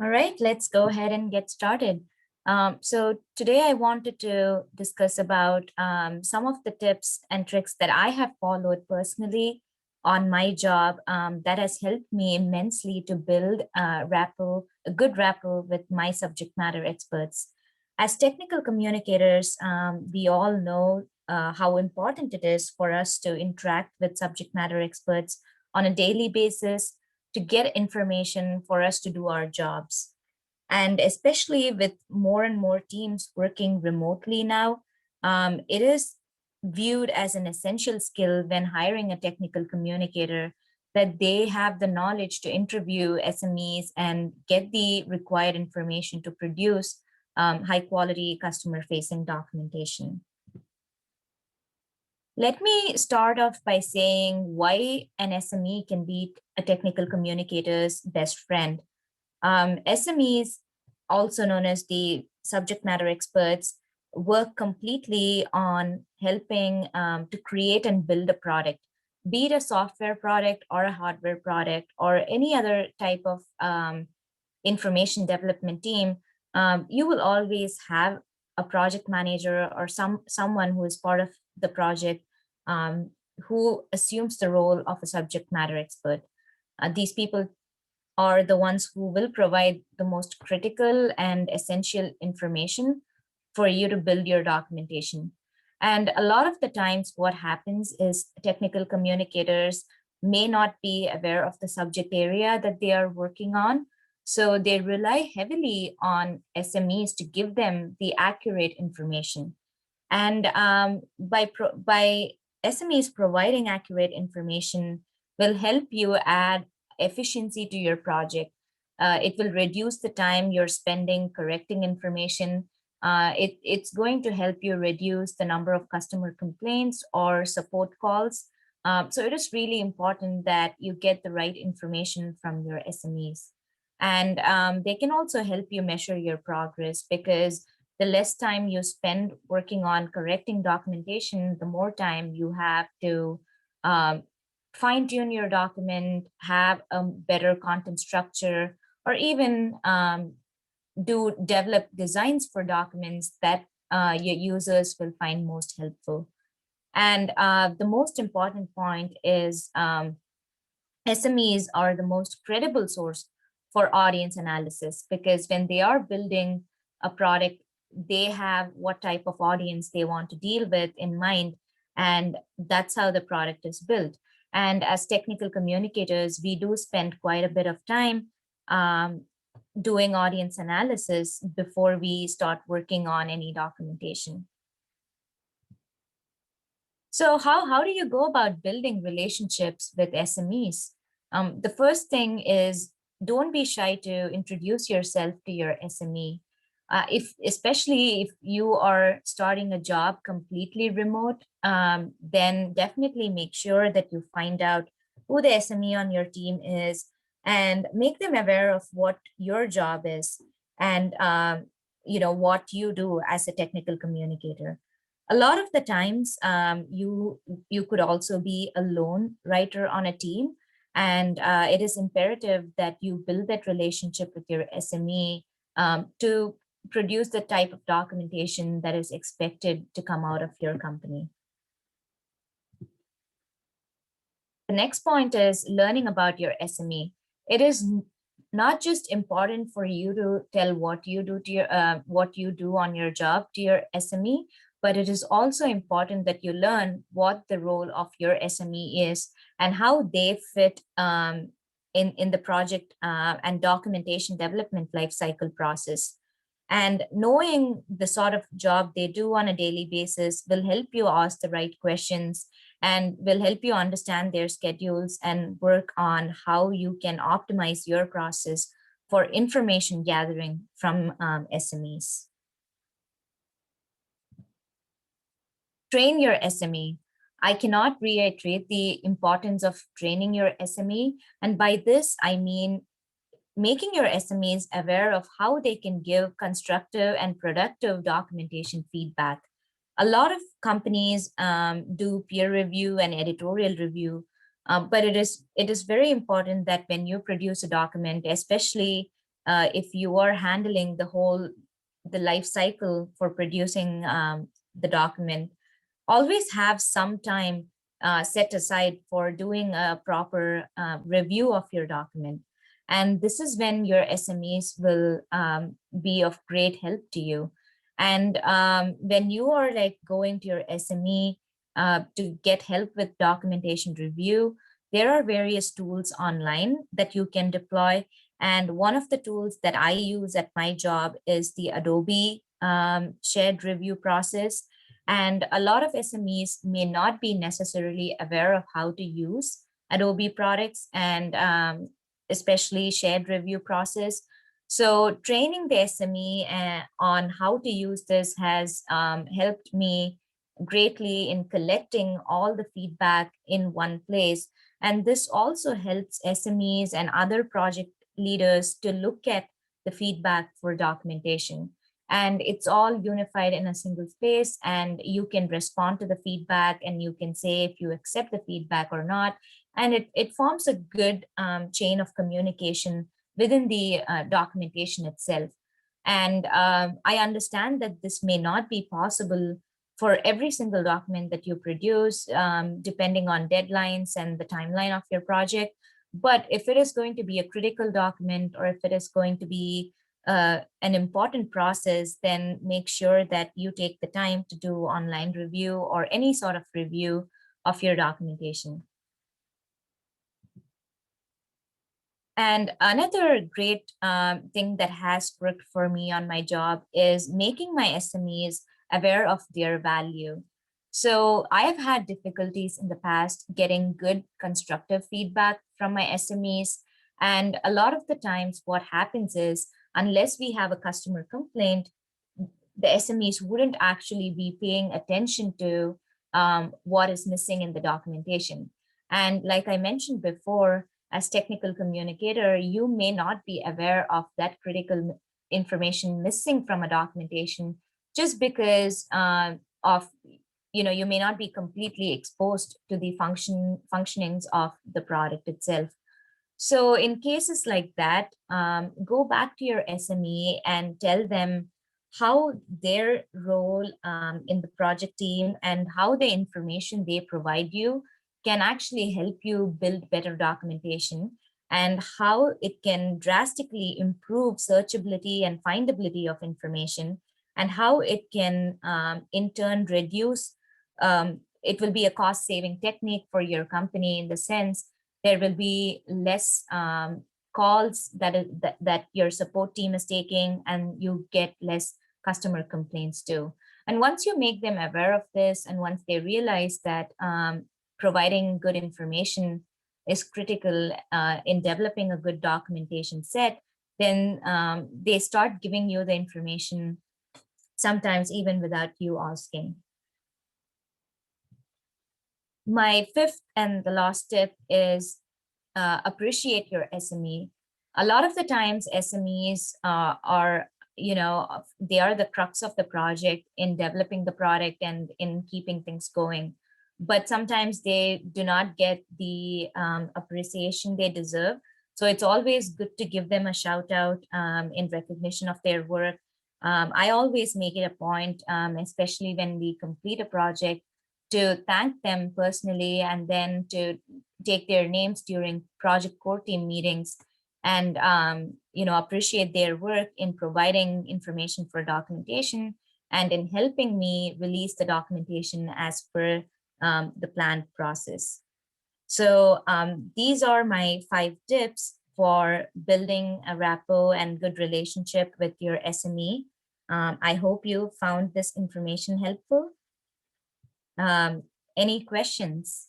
All right, let's go ahead and get started. So today I wanted to discuss about some of the tips and tricks that I have followed personally on my job that has helped me immensely to build a good rapport with my subject matter experts. As technical communicators, we all know how important it is for us to interact with subject matter experts on a daily basis to get information for us to do our jobs. And especially with more and more teams working remotely now, it is viewed as an essential skill when hiring a technical communicator that they have the knowledge to interview SMEs and get the required information to produce high quality customer facing documentation. Let me start off by saying why an SME can be a technical communicator's best friend. SMEs, also known as the subject matter experts, work completely on helping to create and build a product, be it a software product or a hardware product or any other type of information development team. You will always have a project manager or someone who is part of the project um, who assumes the role of a subject matter expert. These people are the ones who will provide the most critical and essential information for you to build your documentation. And a lot of the times, what happens is technical communicators may not be aware of the subject area that they are working on. So they rely heavily on SMEs to give them the accurate information. And by SMEs providing accurate information will help you add efficiency to your project. It will reduce the time you're spending correcting information. It's going to help you reduce the number of customer complaints or support calls. So it is really important that you get the right information from your SMEs. And they can also help you measure your progress, because the less time you spend working on correcting documentation, the more time you have to um, fine tune your document, have a better content structure, or even do develop designs for documents that your users will find most helpful. And the most important point is SMEs are the most credible source for audience analysis, because when they are building a product, they have what type of audience they want to deal with in mind, and that's how the product is built. And as technical communicators, we do spend quite a bit of time um, doing audience analysis before we start working on any documentation. So how do you go about building relationships with SMEs? The first thing is, don't be shy to introduce yourself to your SME. If especially if you are starting a job completely remote, then definitely make sure that you find out who the SME on your team is and make them aware of what your job is, and what you do as a technical communicator. A lot of the times, you could also be a lone writer on a team, and it is imperative that you build that relationship with your SME to produce the type of documentation that is expected to come out of your company. The next point is learning about your SME. It is not just important for you to tell what you do to your what you do on your job to your SME, but it is also important that you learn what the role of your SME is and how they fit in the project and documentation development lifecycle process. And knowing the sort of job they do on a daily basis will help you ask the right questions and will help you understand their schedules and work on how you can optimize your process for information gathering from SMEs. Train your SME. I cannot reiterate the importance of training your SME. And by this, I mean making your SMEs aware of how they can give constructive and productive documentation feedback. A lot of companies do peer review and editorial review, but it is very important that when you produce a document, especially if you are handling the life cycle for producing the document, always have some time set aside for doing a proper review of your document. And this is when your SMEs will be of great help to you. And when you are like going to your SME to get help with documentation review, there are various tools online that you can deploy. And one of the tools that I use at my job is the Adobe shared review process. And a lot of SMEs may not be necessarily aware of how to use Adobe products and especially shared review process. So training the SME on how to use this has helped me greatly in collecting all the feedback in one place. And this also helps SMEs and other project leaders to look at the feedback for documentation. And it's all unified in a single space, and you can respond to the feedback and you can say if you accept the feedback or not. And it forms a good chain of communication within the documentation itself. And I understand that this may not be possible for every single document that you produce, depending on deadlines and the timeline of your project. But if it is going to be a critical document, or if it is going to be an important process, then make sure that you take the time to do online review or any sort of review of your documentation. And another great thing that has worked for me on my job is making my SMEs aware of their value. So I have had difficulties in the past getting good constructive feedback from my SMEs. And a lot of the times what happens is, unless we have a customer complaint, the SMEs wouldn't actually be paying attention to what is missing in the documentation. And like I mentioned before, as technical communicator, you may not be aware of that critical information missing from a documentation just because of, you may not be completely exposed to the functionings of the product itself. So in cases like that, go back to your SME and tell them how their role in the project team and how the information they provide you can actually help you build better documentation, and how it can drastically improve searchability and findability of information, and how it can in turn reduce, it will be a cost saving technique for your company, in the sense there will be less calls that your support team is taking, and you get less customer complaints too. And once you make them aware of this, and once they realize that providing good information is critical in developing a good documentation set, then they start giving you the information, sometimes even without you asking. My fifth and the last tip is appreciate your SME. A lot of the times SMEs are, they are the crux of the project in developing the product and in keeping things going. But sometimes they do not get the appreciation they deserve. So it's always good to give them a shout out in recognition of their work. I always make it a point, especially when we complete a project, to thank them personally, and then to take their names during project core team meetings, and appreciate their work in providing information for documentation and in helping me release the documentation as per the planned process. So these are my 5 tips for building a rapport and good relationship with your SME. I hope you found this information helpful. Any questions?